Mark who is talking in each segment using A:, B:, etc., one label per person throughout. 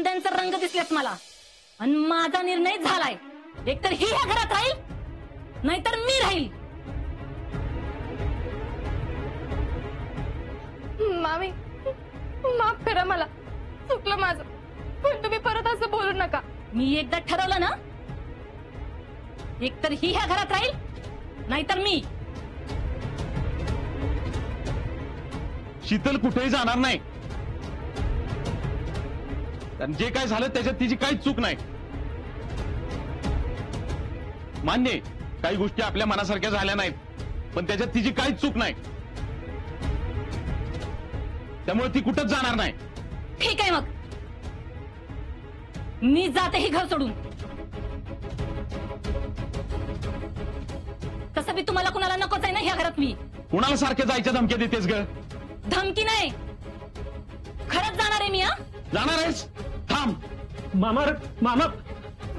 A: समद्यांचा रंग दिसलेत मला आणि माझा निर्णय झालाय. एकतर ही ह्या घरात राहील नाहीतर मी राहील.
B: मामी माफ करा, मला चुकलं माझं, पण तुम्ही परत असं बोलू नका.
A: मी एकदा ठरवलं ना, एकतर ही ह्या घरात राहील नाहीतर मी.
C: शीतल कुठेही जाणार नाही. कारण जे काय झालं त्याच्यात तिची काहीच चूक नाही. मान्य काही गोष्टी आपल्या मनासारख्या झाल्या नाहीत, पण त्याच्यात तिची काहीच चूक नाही. त्यामुळे ती कुठंच जाणार नाही.
A: ठीक आहे, मग मी जाते हे घर सोडून. तसं बी तुम्हाला कुणाला नकोच आहे ना ह्या घरात. मी
C: कुणाला सारख्या जायच्या धमक्या देतेस ग?
A: धमकी नाही, खरंच जाणार आहे मी.
C: जाणार आहेस? थांब.
D: मामा मामा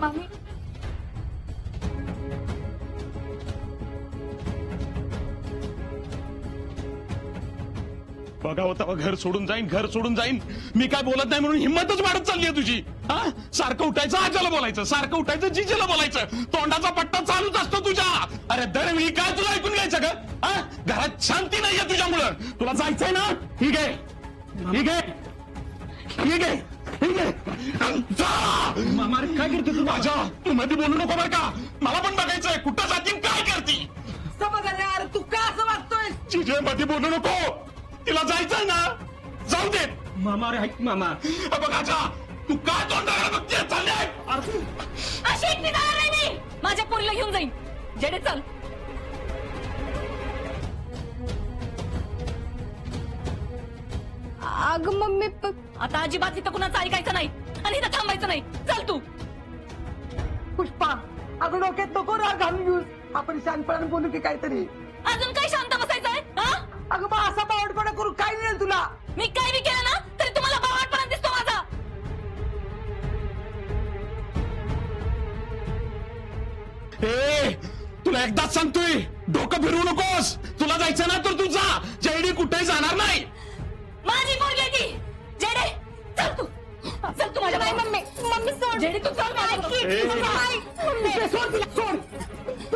B: मामी
C: बघा होता घर सोडून जाईन, घर सोडून जाईन. मी काय बोलत नाही म्हणून हिंमतच वाढत चालली आहे तुझी. हा, सारखं उठायचं आजाला बोलायचं, सारखं उठायचं जिजेला बोलायचं. तोंडाचा पट्टा चालूच असतो तुझ्या. अरे दरवेळी काय तुला ऐकून घ्यायचं का? हा, घरात शांती नाहीये तुझ्यामुळं. तुला जायचंय ना? ठीक आहे, ठीक आहे, ठीक आहे, ठीक आहे. जा.
D: मामा काय करते तू?
C: माझ्या तू मध्ये बोलू नको बरं का. मला पण बघायचंय कुठं जातील, काय करती.
E: समजलं. अरे तू का असं वागतोय?
C: जिजे मध्ये बोलू नको. तिला जायचंय ना, जाऊ दे.
D: मामा रे ऐक मामा.
C: बघ आजा, तू काय तोंडाकडे बघते? चालले
A: अशी एकटी जाणार नाही मी. माझ्या पोरीला घेऊन जाईन. जेडे चल.
B: अगं मम्मी
A: आता अजिबात इथं कुणाचं ऐकायचं नाही आणि इथं थांबायचं नाही. चल तू.
E: पुष्पा, अगं डोक्यात नको राग घालून घेऊस. आपण शांतपणाने बोलू की काहीतरी.
A: अजून काय शांत बसायचंय? हा,
E: अगं बा असा बावटपणा करून काय मिळेल तुला?
A: मी काय बी केलं ना तरी तुम्हाला बावटपणा दिसतो माझा.
C: ए, तुला एकदाच सांगतोय, डोकं फिरवू नकोस. तुला जायचं ना तर तू जा. जयडी कुठेही जाणार नाही.
A: माझी पोरगी ती. जेडे चल तू. चल तू माझ्या
B: नाही
A: बरोबर.
B: मम्मी, मम्मी सोड.
A: जेडी तू चल माझ्या बरोबर.
C: ए.
E: मम्मी, सोड तिला, सोड.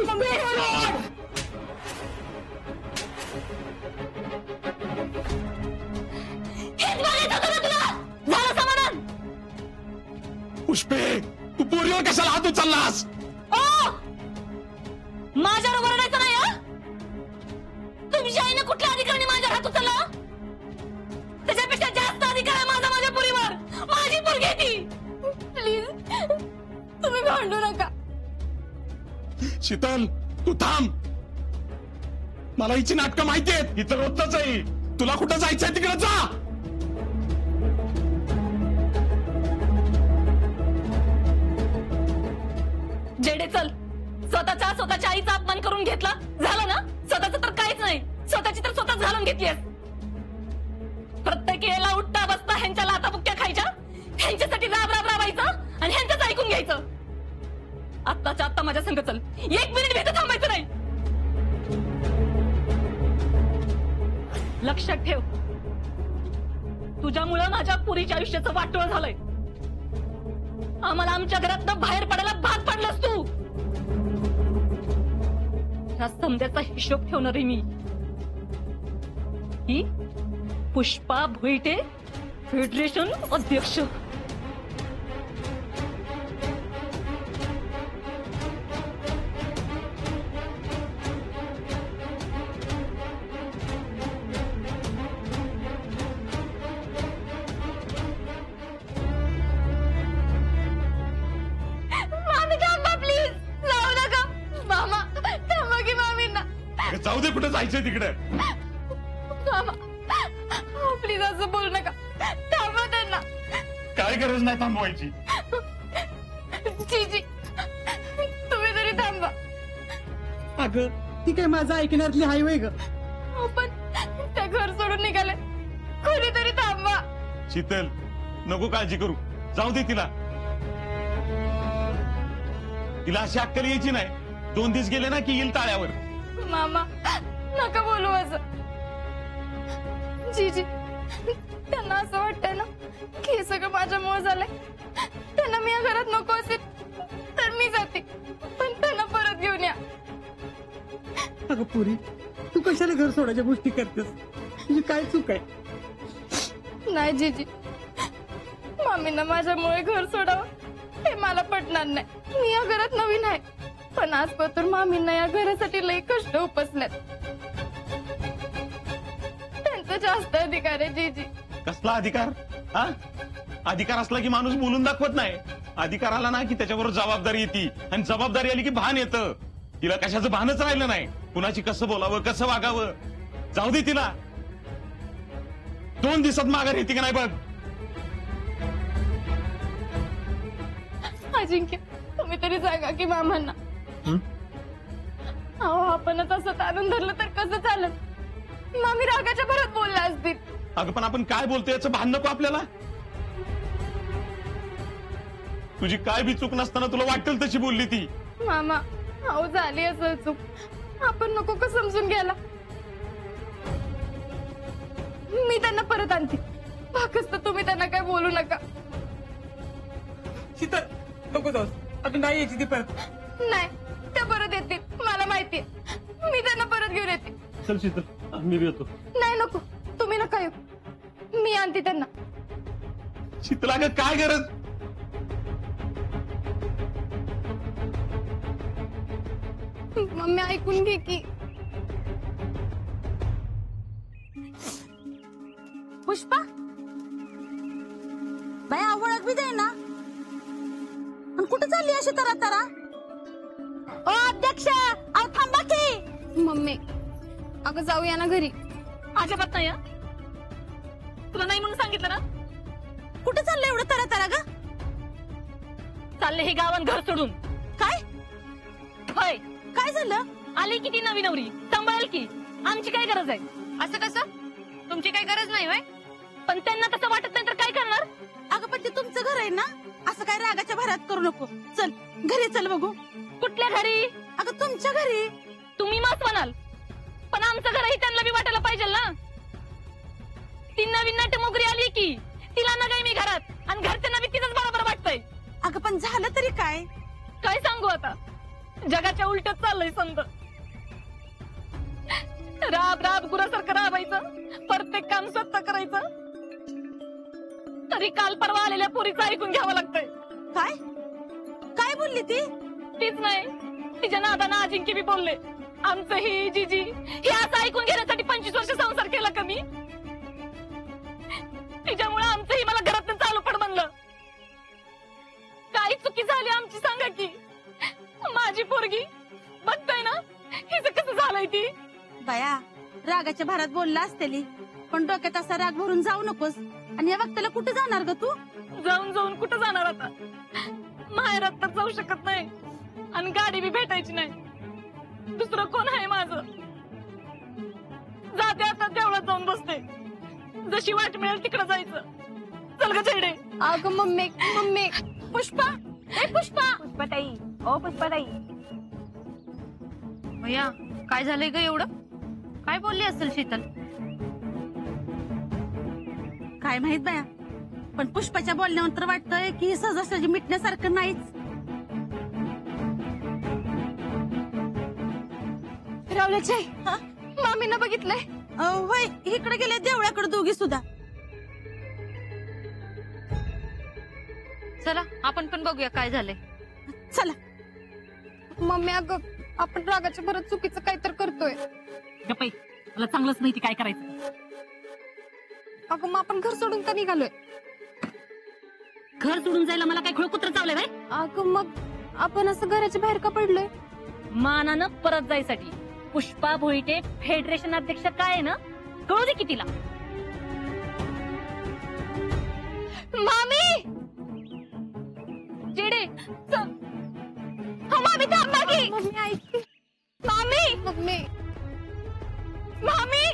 E: मम्मी, सोड.
A: हेच बघायचं होतं ना तुला. झालं समाधान?
C: पुष्पे, तू पोरीवर कशाला हात उचललास?
A: ओ, माझ्यावर ओरडायचं नाही. हा, तुमच्या आईने कुठल्या अधिकाराने माझ्या हात उचलला? त्याच्यापेक्षा जास्त अधिकार आहे माझा माझ्या पोरीवर. माझी पोरगी आहे ती.
B: प्लीज तुम्ही भांडू नका.
C: शीतल, तू थांब. मला हिची नाटकं माहिती आहेत. इथं रोजच आहे. तुला कुठं जायचंय तिकडे जा.
A: जेडे चल. स्वतःच्या आईचा अपमान करून घेतला, झालं ना? स्वतःच तर काहीच नाही, स्वतःची तर स्वतःच घालून घेतलीस. प्रत्येक वेळेला उठता बसता ह्यांच्या लाताबुक्क्या खायच्या, ह्यांच्यासाठी राब राब राबायचं आणि ह्यांचंच ऐकून घ्यायचं. आत्ताच्या आत्ता माझ्या संग चल. 1 मिनिट भीत थांबायचं नाही. लक्षात ठेव, तुझ्यामुळं माझ्या पुरीच्या आयुष्याचं वाटोळ झालंय. आम्हाला आमच्या घरातनं बाहेर पडायला भाग पडलास तू. ह्या समद्याचा हिशोब ठेवणार आहे मी. ही पुष्पा भुईटे, फेडरेशन अध्यक्ष.
B: मामी थांबा प्लीज. जाऊ नका. मामा थांबा की मामींना.
C: जाऊ दे, कुठं जायचंय तिकडे.
B: मामा प्लीज असं बोलू नका. थांबा त्यांना.
C: काय गरज नाही थांबवायची.
B: जीजी तुम्ही तरी थांबा.
E: अगं ती काय माझं ऐकण्यातली हायवे ग.
B: पण त्या घर सोडून निघाले. कोणीतरी थांबा.
C: शीतल, नको काळजी करू. जाऊ दे तिला. तिला अशी अक्कल यायची नाही. 2 दिवस गेले ना की येईल ताळ्यावर.
B: मामा नका बोलू असं. जीजी त्यांना असं वाटतंय ना की हे सगळं माझ्यामुळे झालंय. त्यांना मी या घरात नको असेल तर मी जाते, पण त्यांना परत घेऊन या.
E: अगं पुरी, तू कशाला घर सोडायच्या गोष्टी करतेस? तुझी काय चूक आहे?
B: नाही जीजी, मामींना माझ्यामुळे घर सोडावं हे मला पटणार नाही. मी या घरात नवीन आहे, पण आजपासून मामींना या घरासाठी लई कष्ट उपसल्यात. त्यांचा जास्त अधिकार आहे जीजी.
C: कसला अधिकार? हा, अधिकार असला की माणूस बोलून दाखवत नाही. अधिकार आला ना की त्याच्याबरोबर जबाबदारी येते, आणि जबाबदारी आली की भान येतं. तिला कशाचं भानच राहिलं नाही. कुणाची कसं बोलावं, कसं वागावं. जाऊ दे तिला. 2 दिवसात माघार येते का नाही बघ.
B: अजिंक्य, तुम्ही तरी सांगा की मामांना. अहो, आपणच असं ताणून धरलं तर कसं चालेल? मामी रागाच्या भरात बोलला असतील.
C: अगं पण आपण काय बोलतोय याचं भान नको आपल्याला. तुझी काय बी चूक नसताना तुला वाटेल तशी बोलली ती.
B: मामा, अहो झाली असं चूक, आपण नको का समजून घ्यायला. मी त्यांना परत आणते. बाकच तर तुम्ही त्यांना काय बोलू नका.
E: शीतल, नको जाऊस. आता नाही यायची ती परत.
B: नाही, त्या परत येतील, मला माहितीये. मी त्यांना परत घेऊन येते.
D: चल शीतल, मी बी येतो.
B: नाही नको, तुम्ही नका येऊ. मी आणते त्यांना.
C: शीतल, अगं काय गरज?
B: मम्मी ऐकून घे की.
F: पुष्पा, बाया ओळख बी दे ना. आणि कुठे चालली अशी तरा तरा? ओ अध्यक्ष, अहो थांबा की.
B: मम्मी, अगं जाऊया ना घरी.
A: अजिबात नाही हं. तुला नाही म्हणून सांगितलं ना.
F: कुठे चाललं एवढं तरा तरा ग?
A: चालले हे गावात घर सोडून.
F: काय
A: होय,
F: काय झालं?
A: आली किती नवी नवरी, सांभाळेल की. आमची काय गरज आहे?
B: असं कसं? तुमची काही गरज नाही होय?
A: पण त्यांना तसं वाटत नाही तर काय करणार?
F: अगं पण ते तुमचं घर आहे ना, असं काय रागाच्या भरात करू नको. चल घरी चल बघू.
A: कुठल्या घरी?
F: अगं तुमच्या घरी.
A: तुम्ही मस्त म्हणाल, पण आमचं घरही त्यांना बी वाटायला पाहिजे ना. ती नवीन नाट्यमोगरी आली की तिला ना काय मी घरात, आणि घरच्यांना बी तिथंच बरोबर वाटतंय.
F: अगं पण झालं तरी काय?
A: काय सांगू आता, जगाच्या उलटच चाललंय समज. राब राब गुरासारखं राबायचं, प्रत्येक काम स्वतः करायचं. तरी काल परवा आलेल्या पोरीचं ऐकून घ्यावं लागतंय.
F: काय काय बोलली ती?
A: तीच नाही, तिच्या नादानं अजिंक्य बी बोलले. आमचं ही जीजी हे असं ऐकून घेण्यासाठी 25 वर्ष संसार केला का मी? तिच्यामुळे आमचंही मला घरात चालू पड म्हणलं. काही चुकी झाली आमची सांगा की. माझी पोरगी बघताय ना हिचं कसं झालंय ती.
F: बाया, रागाच्या भरात बोलला असतेली, पण डोक्यात असा राग भरून जाऊ नकोस. आणि या वक्ताला कुठे जाणार ग तू?
A: जाऊन जाऊन कुठं जाणार आता? माहेरात तर जाऊ शकत नाही, आणि गाडी बी भेटायची नाही. दुसरं कोण आहे माझं? जाते आता देवळात जाऊन बसते. जशी वाट मिळेल तिकडे जायचं. चल ग चेडे.
B: अगं मम्मी, मम्मी.
F: पुष्पा, ए पुष्पा.
B: पुष्पाताई, ओ पुष्पाताई.
G: भैया, काय झालंय ग एवढं? काय बोलली असेल शीतल?
F: काय माहित बाया, पण पुष्पाच्या बोलण्यावर तर वाटतंय की सहजासहजी मिटण्यासारखं नाहीच.
B: रावल्याचे मामीनं बघितलंय.
F: होय, इकडे गेले देवळाकडे दोघी सुद्धा.
G: चला आपण पण बघूया काय झालंय.
F: चला.
B: मम्मी, अगं आपण रागाच्या भरात चुकीचं काहीतरी करतोय.
A: गप्पा, मला चांगलंच माहिती काय करायचं.
B: अगं मग आपण घर सोडून का निघालोय?
A: घर सोडून जायला मला काय खुळकुत्र चावलंय बाई?
B: अगं मग आपण असं घराच्या बाहेर का पडलोय?
A: मानानं परत जायसाठी. पुष्पा भोईटे फेडरेशन अध्यक्ष काय आहे ना, कळू दे की तिला.
B: मामी, चिडे मामी थांबा की. मम्मी ऐक. मामी, मम्मी, मामी.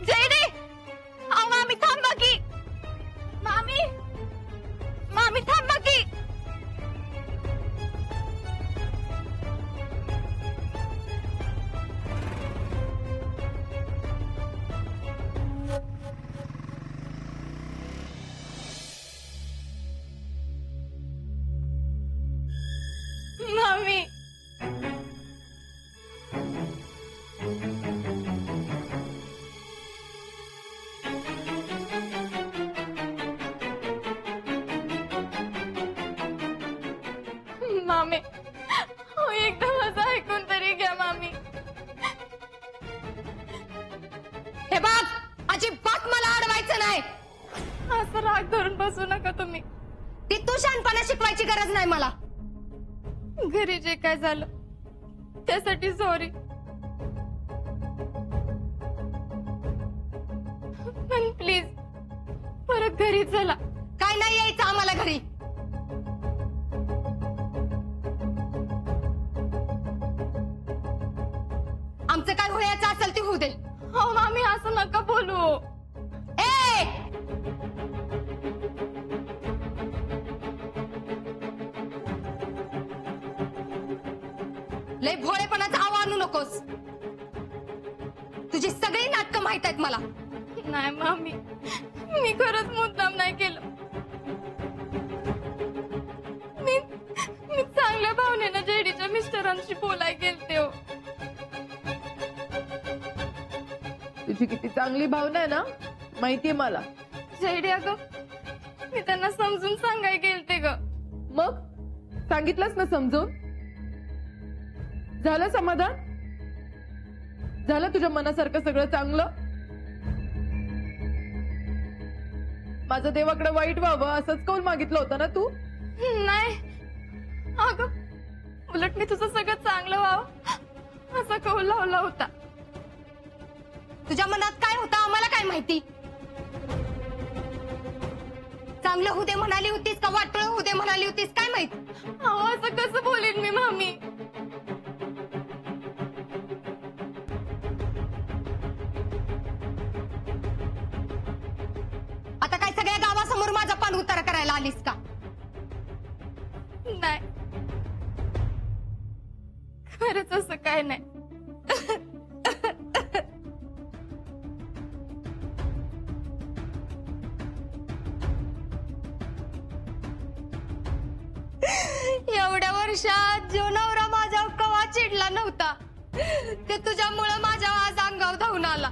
B: जयडे, अहो मामी थांबा की. मामी, मामी थांबा की. नाही मला. घरी जे काय झालं त्यासाठी सॉरी, पण प्लीज परत घरी चला. काय नाही यायचं आम्हाला घरी. आमचं काय व्हायचं असेल ते होऊ दे. हो मामी असं नका बोलू. ए लय भोळेपणाचा आवाज आणू नकोस. तुझी सगळी नाटकं माहित आहेत मला. नाही मामी, मी खरंच मुद्दाम नाही केलं. मी चांगल्या भावनेनं जेडीच्या मिस्टरांशी बोलाय गेलते हो.
H: तुझी किती चांगली भावना आहे ना, माहितीये मला.
B: जेडी अगं, मी त्यांना समजून सांगाय गेलते ग.
H: मग सांगितलंस ना समजून? झालं समाधान? झालं तुझ्या मनासारखं सगळं चांगलं? माझं देवाकडे वाईट व्हावं असंच कौल मागितलं होतं ना तू?
B: नाही अगं, उलट मी तुझं सगळं चांगलं व्हावं असा कौल लावला होता. तुझ्या मनात काय होतं आम्हाला काय माहिती. चांगलं होते म्हणाली होतीस का वाटोळं होते म्हणाली होतीस काय माहित. अहो असं कसं बोलेन मी मामी. आता काय सगळ्या गावासमोर माझा पान उतारा करायला आलीस का? नाही, खरंच असं काय नाही. एवढ्या वर्षात जो नवरा माझ्या कवा चिडला नव्हता ते तुझ्यामुळे माझ्या आज अंगावर धावून आला.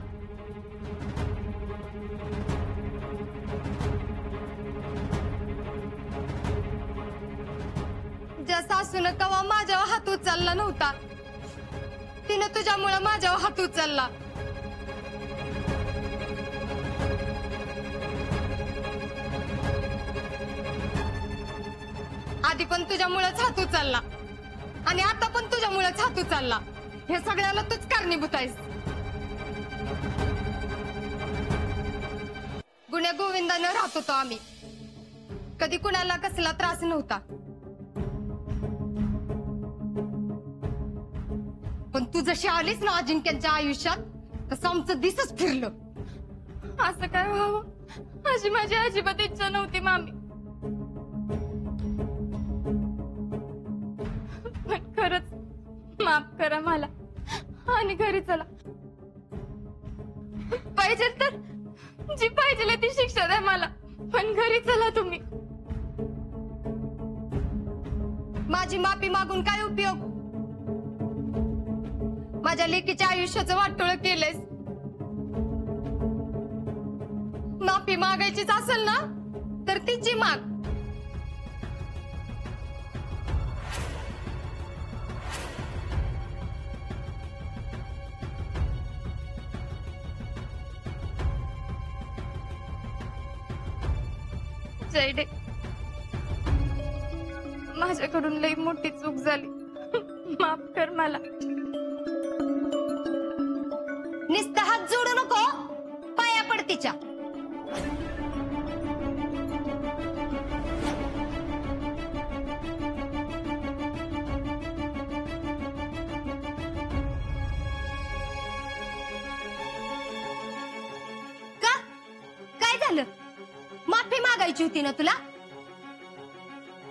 B: ज्या सासून कवा माझ्यावर हात उचलला नव्हता तिनं तुझ्यामुळे माझ्यावर हात उचलला. आधी पण तुझ्यामुळेच हात उचलला आणि आता पण तुझ्यामुळेच हात उचलला. हे सगळ्याला तूच कारणीभूत आहेस. गुण्या गोविंदानं राहत होतो आम्ही. कधी कुणाला कसला त्रास नव्हता. पण तू जशी आलीस ना अजिंक्यांच्या आयुष्यात तसं आमचं दिसच फिरलं. असं काय व्हावं अशी माझी अजिबात इच्छा नव्हती मामी. पण खरंच माफ करा मला आणि घरी चला. पाहिजे तर जी पाहिजे ती शिक्षा द्या मला, पण घरी चला तुम्ही. माझी माफी मागून काय उपयोग. माझ्या लेकीच्या आयुष्याचं वाटोळं केलंयस. माफी मागायचीच असेल ना तर तिची माग. जयडे, माझ्याकडून लई मोठी चूक झाली. माफ कर मला. नुसतं हात जोडू नको, पाया पड तिच्या. का काय झालं. माफी मागायची होती ना तुला.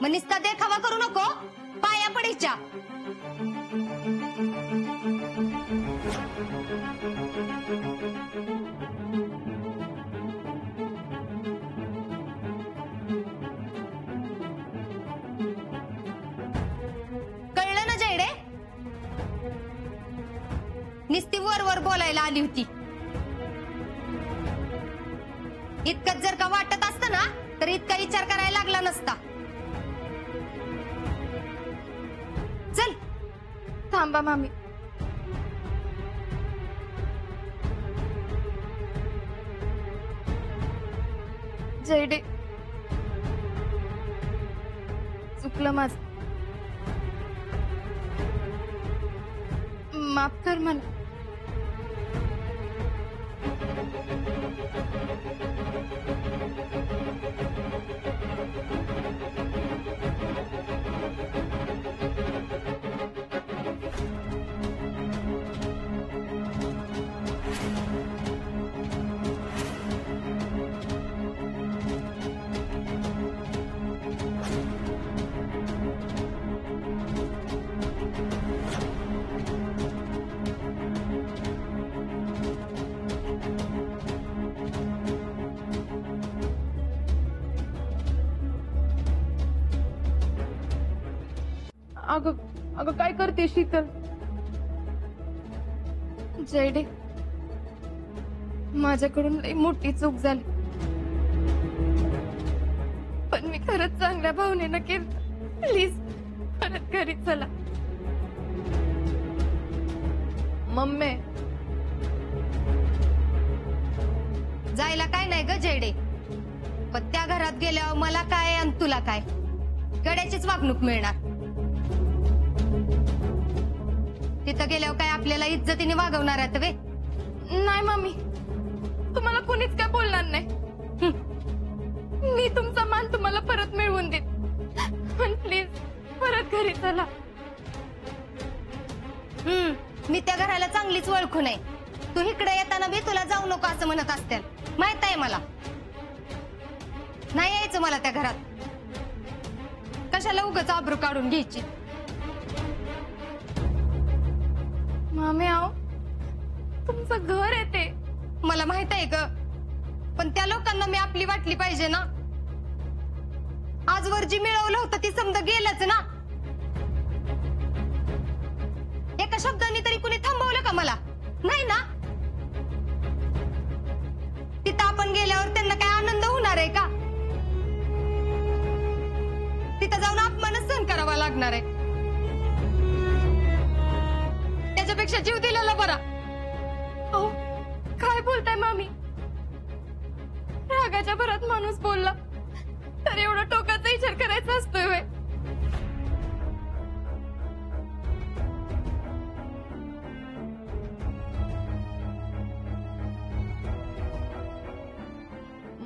B: मग नुसता देखावा करू नको, पाया पडायच्या. कळलं ना जयडे. नुसती वर वर बोलायला आली होती. इतकंच जर का वाटत असतं ना तर इतका विचार करायला लागला नसता. चल. थांबा मामी. जयडे, चूक चुकलं माझं. माफ कर मला.
H: अगं अगं काय करते शीतल?
B: जयडे, माझ्याकडून लई मोठी चूक झाली, पण मी खरंच चांगल्या भावनेनं केलं. प्लीज परत घरी चला.
H: मम्मी
G: जायला काय नाही ग जयडे, पण त्या घरात गेल्यावर मला काय आणि तुला काय गड्याचीच वागणूक मिळणार. तिथं गेल्यावर काय आपल्याला इज्जतीने वागवणार आहेत वे?
B: नाही मम्मी, तुम्हाला कोणीच काय बोलणार नाही. मी तुमचा मान तुम्हाला परत मिळवून देईन, पण प्लीज परत घरी चला.
G: मी त्या घराला चांगलीच ओळखू नये. तू इकडे येताना बी तुला जाऊ नको असं म्हणत असते, माहित आहे मला. नाही यायचं मला त्या घरात. कशाला उगाच आबरू काढून घ्यायची.
B: मामी आओ, तुमचं घर आहे ते.
G: मला माहित आहे ग, पण त्या लोकांना मी आपली वाटली पाहिजे ना. आजवर जी मिळवलं होतं ती समजा गेलंच ना. एका शब्दाने तरी कुणी थांबवलं का मला? नाही ना. तिथं आपण गेल्यावर त्यांना काय आनंद होणार आहे का? तिथं जाऊन अपमानच सहन करावा लागणार आहे. त्याच्यापेक्षा जीव दिलेला बरा.
B: अहो, काय बोलताय मामी? रागाच्या भरात माणूस बोलला तर एवढा टोकाचा विचार करायचा असतोय व्हय?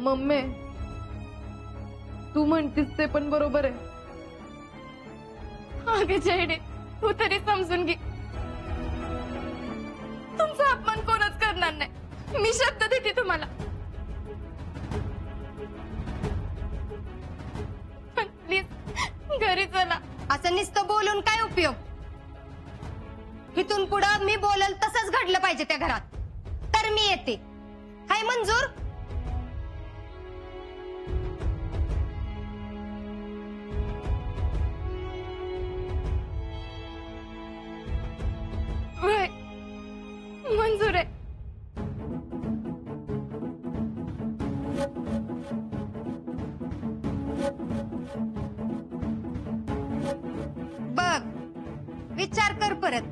H: मम्मी तू म्हणतीस ते पण बरोबर आहे.
B: अगे जयडे, तू तरी समजून घे. तुमचा अपमान कोणच करणार नाही. मी शब्द देते तुम्हाला. पण प्लीज घरी चला.
G: असं नुसतं बोलून काय उपयोग? इथून पुढं मी बोलल तसंच घडलं पाहिजे त्या घरात. तर मी येते. हाय मंजूर?
B: व्हय, मंजूर आहे.
G: बघ, विचार कर परत.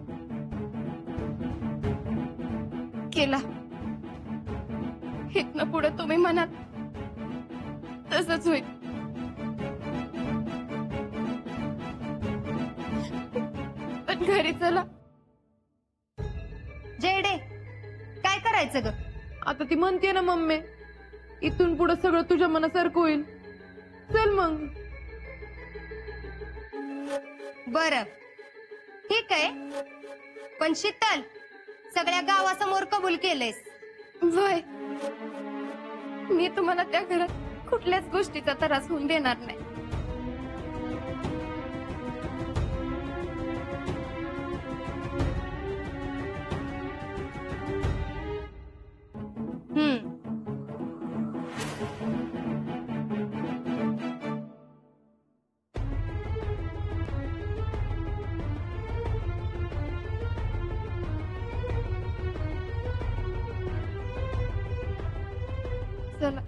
B: केला. इथनं पुढे तुम्ही म्हणाल तसंच होईल. पण घरी चला.
G: जयडे, काय करायचं ग?
H: आता ती म्हणते ना मम्मी, इथून पुढे सगळं तुझ्या मनासारखं होईल. चल मग.
G: बर, ठीक आहे. पण शीतल, सगळ्या गावासमोर कबूल केलंयस.
B: वय, मी तुम्हाला त्या घरात कुठल्याच गोष्टीचा त्रास होऊन देणार नाही. चला.